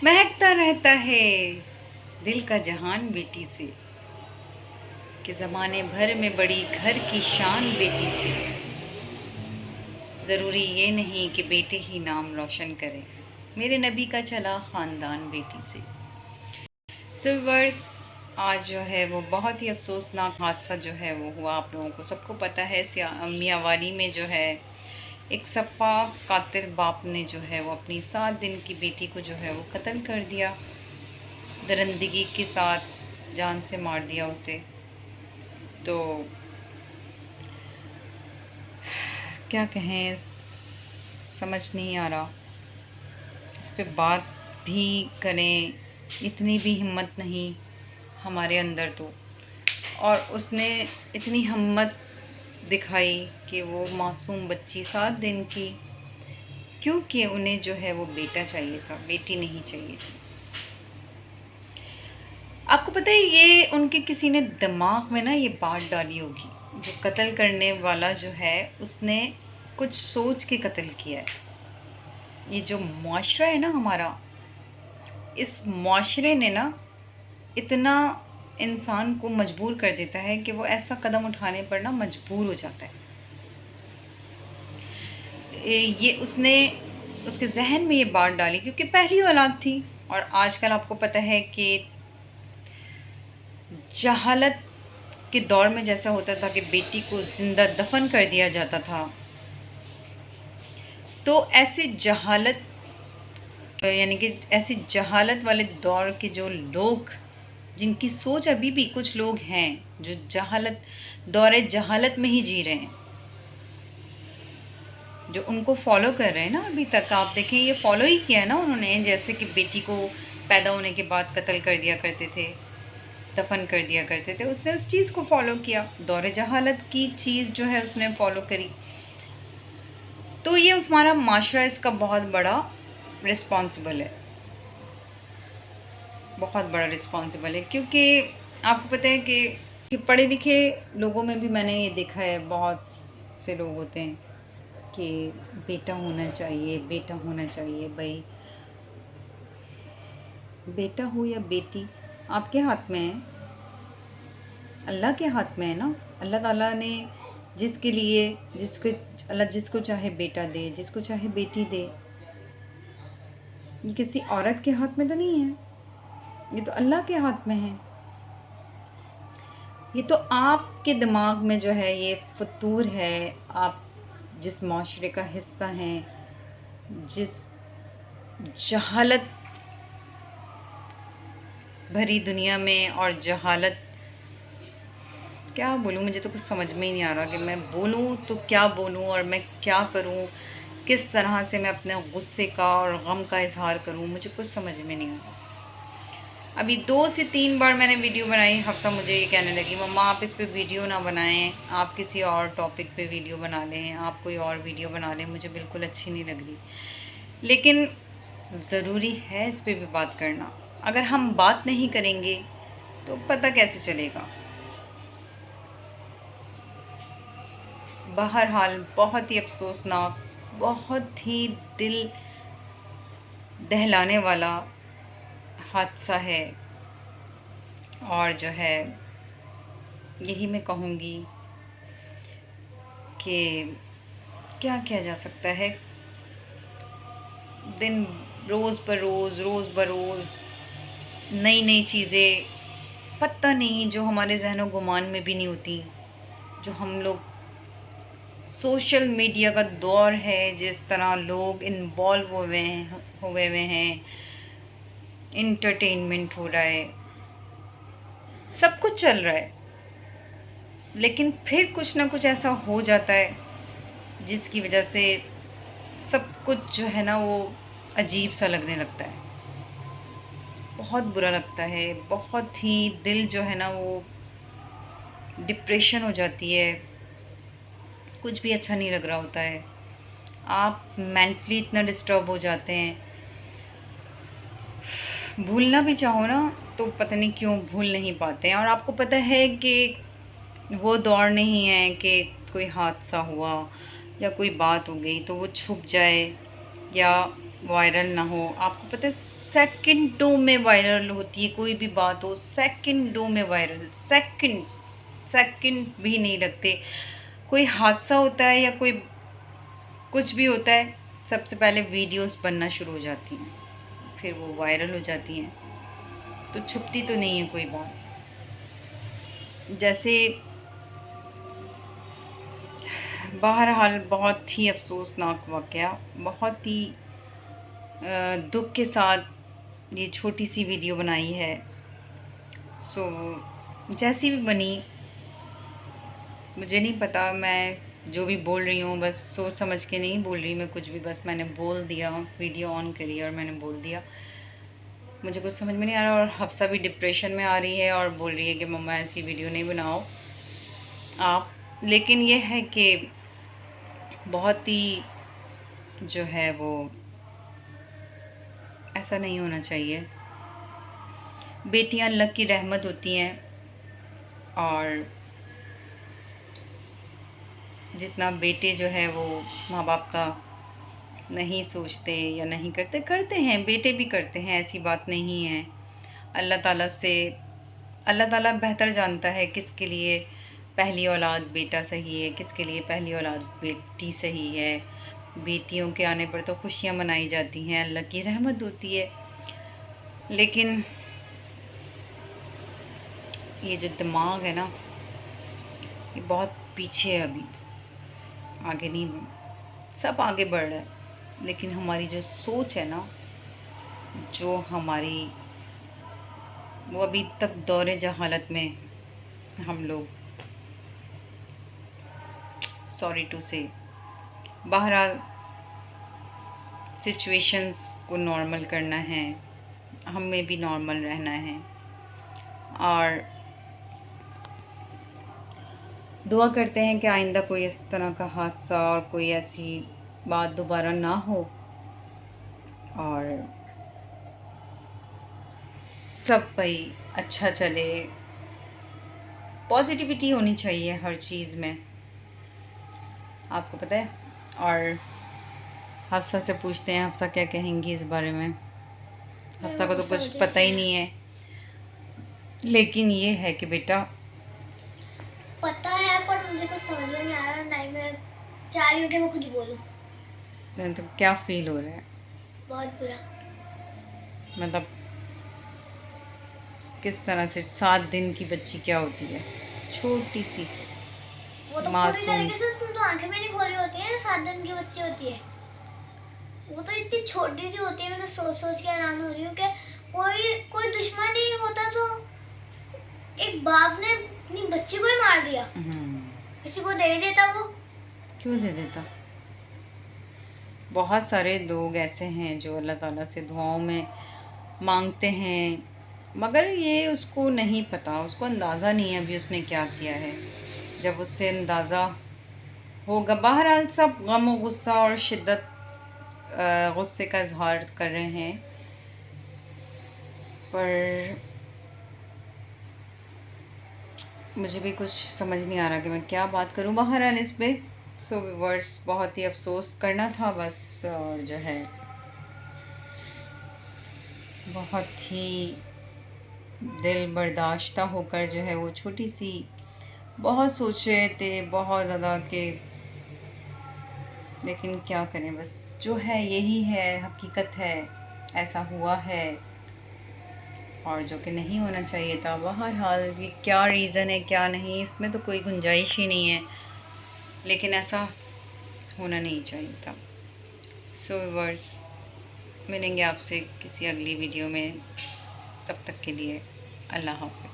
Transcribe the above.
महकता रहता है दिल का जहान बेटी से, कि ज़माने भर में बड़ी घर की शान बेटी से। ज़रूरी ये नहीं कि बेटे ही नाम रोशन करें, मेरे नबी का चला ख़ानदान बेटी से। व्यूअर्स, आज जो है वो बहुत ही अफसोसनाक हादसा जो है वो हुआ। आप लोगों को सबको पता है, मियांवाली में जो है एक सफ़ाक कातिल बाप ने जो है वो अपनी 7 दिन की बेटी को जो है वो कत्ल कर दिया। दरिंदगी के साथ जान से मार दिया उसे। तो क्या कहें, समझ नहीं आ रहा। इस पे बात भी करें, इतनी भी हिम्मत नहीं हमारे अंदर। तो और उसने इतनी हिम्मत दिखाई कि वो मासूम बच्ची 7 दिन की, क्योंकि उन्हें जो है वो बेटा चाहिए था, बेटी नहीं चाहिए थी। आपको पता है, ये उनके किसी ने दिमाग में ना ये बात डाली होगी। जो कत्ल करने वाला जो है उसने कुछ सोच के कत्ल किया है। ये जो मुआशरा है ना हमारा, इस मुआशरे ने ना इतना इंसान को मजबूर कर देता है कि वो ऐसा कदम उठाने पर ना मजबूर हो जाता है। ये उसने उसके जहन में ये बात डाली क्योंकि पहली औलाद थी। और आजकल आपको पता है कि जहालत के दौर में जैसा होता था कि बेटी को ज़िंदा दफन कर दिया जाता था, तो ऐसे जहालत यानी कि ऐसी जहालत वाले दौर के जो लोग, जिनकी सोच अभी भी कुछ लोग हैं जो दौरे जहालत में ही जी रहे हैं, जो उनको फॉलो कर रहे हैं ना अभी तक। आप देखें, ये फॉलो ही किया है ना उन्होंने। जैसे कि बेटी को पैदा होने के बाद कत्ल कर दिया करते थे, दफन कर दिया करते थे, उसने उस चीज़ को फॉलो किया। दौरे जहालत की चीज़ जो है उसने फॉलो करी। तो ये हमारा माशरा इसका बहुत बड़ा रिस्पॉन्सिबल है, बहुत बड़ा रिस्पॉन्सिबल है। क्योंकि आपको पता है कि पढ़े लिखे लोगों में भी मैंने ये देखा है, बहुत से लोग होते हैं कि बेटा होना चाहिए, बेटा होना चाहिए। भाई, बेटा हो या बेटी आपके हाथ में है, अल्लाह के हाथ में है ना। अल्लाह ताला ने जिसके लिए अल्लाह जिसको चाहे बेटा दे, जिसको चाहे बेटी दे। ये किसी औरत के हाथ में तो नहीं है, ये तो अल्लाह के हाथ में है। ये तो आपके दिमाग में जो है ये फतूर है। आप जिस माशरे का हिस्सा हैं, जिस जहालत भरी दुनिया में, और जहालत क्या बोलूँ, मुझे तो कुछ समझ में ही नहीं आ रहा कि मैं बोलूँ तो क्या बोलूँ और मैं क्या करूँ, किस तरह से मैं अपने गुस्से का और गम का इजहार करूँ, मुझे कुछ समझ में नहीं आ रहा। अभी 2 से 3 बार मैंने वीडियो बनाई। हफ्सा मुझे ये कहने लगी, मम्मा आप इस पे वीडियो ना बनाएं, आप किसी और टॉपिक पे वीडियो बना लें, आप कोई और वीडियो बना लें, मुझे बिल्कुल अच्छी नहीं लग रही। लेकिन ज़रूरी है इस पे भी बात करना। अगर हम बात नहीं करेंगे तो पता कैसे चलेगा। बहरहाल, बहुत ही अफसोसनाक, बहुत ही दिल दहलाने वाला हादसा है। और जो है यही मैं कहूँगी कि क्या किया जा सकता है। दिन रोज़ बरोज़ नई नई चीज़ें, पता नहीं, जो हमारे जहनों गुमान में भी नहीं होती। जो हम लोग, सोशल मीडिया का दौर है, जिस तरह लोग इन्वॉल्व हुए हुए हैं, इंटरटेनमेंट हो रहा है, सब कुछ चल रहा है, लेकिन फिर कुछ ना कुछ ऐसा हो जाता है जिसकी वजह से सब कुछ जो है ना वो अजीब सा लगने लगता है। बहुत बुरा लगता है, बहुत ही दिल जो है ना वो डिप्रेशन हो जाती है। कुछ भी अच्छा नहीं लग रहा होता है, आप मेंटली इतना डिस्टर्ब हो जाते हैं। भूलना भी चाहो ना तो पता नहीं क्यों भूल नहीं पाते हैं। और आपको पता है कि वो दौर नहीं है कि कोई हादसा हुआ या कोई बात हो गई तो वो छुप जाए, या वायरल ना हो। आपको पता है सेकंडों में वायरल होती है, कोई भी बात हो सेकंडों में वायरल, सेकंड सेकंड भी नहीं लगते। कोई हादसा होता है या कोई कुछ भी होता है, सबसे पहले वीडियोस बनना शुरू हो जाती हैं, फिर वो वायरल हो जाती हैं। तो छुपती तो नहीं है कोई बात। जैसे बहरहाल बहुत ही अफसोसनाक वाक़या, बहुत ही दुख के साथ ये छोटी सी वीडियो बनाई है। सो जैसी भी बनी, मुझे नहीं पता, मैं जो भी बोल रही हूँ बस सोच समझ के नहीं बोल रही मैं कुछ भी, बस मैंने बोल दिया, वीडियो ऑन करी और मैंने बोल दिया। मुझे कुछ समझ में नहीं आ रहा, और हफ्सा भी डिप्रेशन में आ रही है और बोल रही है कि मम्मा ऐसी वीडियो नहीं बनाओ आप। लेकिन ये है कि बहुत ही जो है वो ऐसा नहीं होना चाहिए। बेटियां अल्लाह की रहमत होती हैं, और जितना बेटे जो है वो माँ बाप का नहीं सोचते या नहीं करते, करते हैं, बेटे भी करते हैं, ऐसी बात नहीं है। अल्लाह ताला से, अल्लाह ताला बेहतर जानता है किसके लिए पहली औलाद बेटा सही है, किसके लिए पहली औलाद बेटी सही है। बेटियों के आने पर तो खुशियाँ मनाई जाती हैं, अल्लाह की रहमत होती है। लेकिन ये जो दिमाग है ना, ये बहुत पीछे है अभी, आगे नहीं। सब आगे बढ़ रहा है, लेकिन हमारी जो सोच है ना, जो हमारी, वो अभी तक दौरे जहालत में हम लोग, सॉरी टू से। बहरहाल सिचुएशंस को नॉर्मल करना है, हमें भी नॉर्मल रहना है, और दुआ करते हैं कि आइंदा कोई इस तरह का हादसा और कोई ऐसी बात दोबारा ना हो, और सब भाई अच्छा चले। पॉजिटिविटी होनी चाहिए हर चीज़ में, आपको पता है। और हफ्सा से पूछते हैं हफ्सा क्या कहेंगी इस बारे में। हफ्सा को तो कुछ पता ही नहीं है, लेकिन ये है कि बेटा पता है पर मुझे कुछ समझ में नहीं आ रहा, नहीं मैं चाह रही हूँ कि मैं कुछ बोलूँ। तो क्या फील हो रहा है? बहुत बुरा। मतलब किस तरह से? 7 दिन की बच्ची क्या होती है, छोटी सी वो तो पूरी मासूम। तरीके से उसमें तो आंखें भी नहीं खोली होती है, 7 दिन की बच्ची होती है। वो तो इतनी छोटी सी होती है, मैं तो सोच सोच के हैरान हो रही हूँ कि कोई कोई दुश्मन ही होता तो एक बाप ने अपनी बच्ची को ही मार दिया, किसी को दे देता। वो क्यों दे देता? बहुत सारे लोग ऐसे हैं जो अल्लाह ताला से दुआओं में मांगते हैं, मगर ये उसको नहीं पता, उसको अंदाज़ा नहीं है अभी उसने क्या किया है। जब उससे अंदाज़ा होगा, बहरहाल सब गम और गुस्सा और शिद्दत गुस्से का इजहार कर रहे हैं, पर मुझे भी कुछ समझ नहीं आ रहा कि मैं क्या बात करूं बहरहाल इस पे। सो व्यूअर्स, बहुत ही अफसोस करना था बस, और जो है बहुत ही दिल बर्दाश्ता होकर जो है वो छोटी सी, बहुत सोच रहे थे बहुत ज़्यादा कि, लेकिन क्या करें, बस जो है यही है, हकीकत है, ऐसा हुआ है, और जो कि नहीं होना चाहिए था। बहरहाल ये क्या रीज़न है क्या नहीं, इसमें तो कोई गुंजाइश ही नहीं है, लेकिन ऐसा होना नहीं चाहिए था। सो व्यूअर्स, मिलेंगे आपसे किसी अगली वीडियो में, तब तक के लिए अल्लाह हाफ़िज़।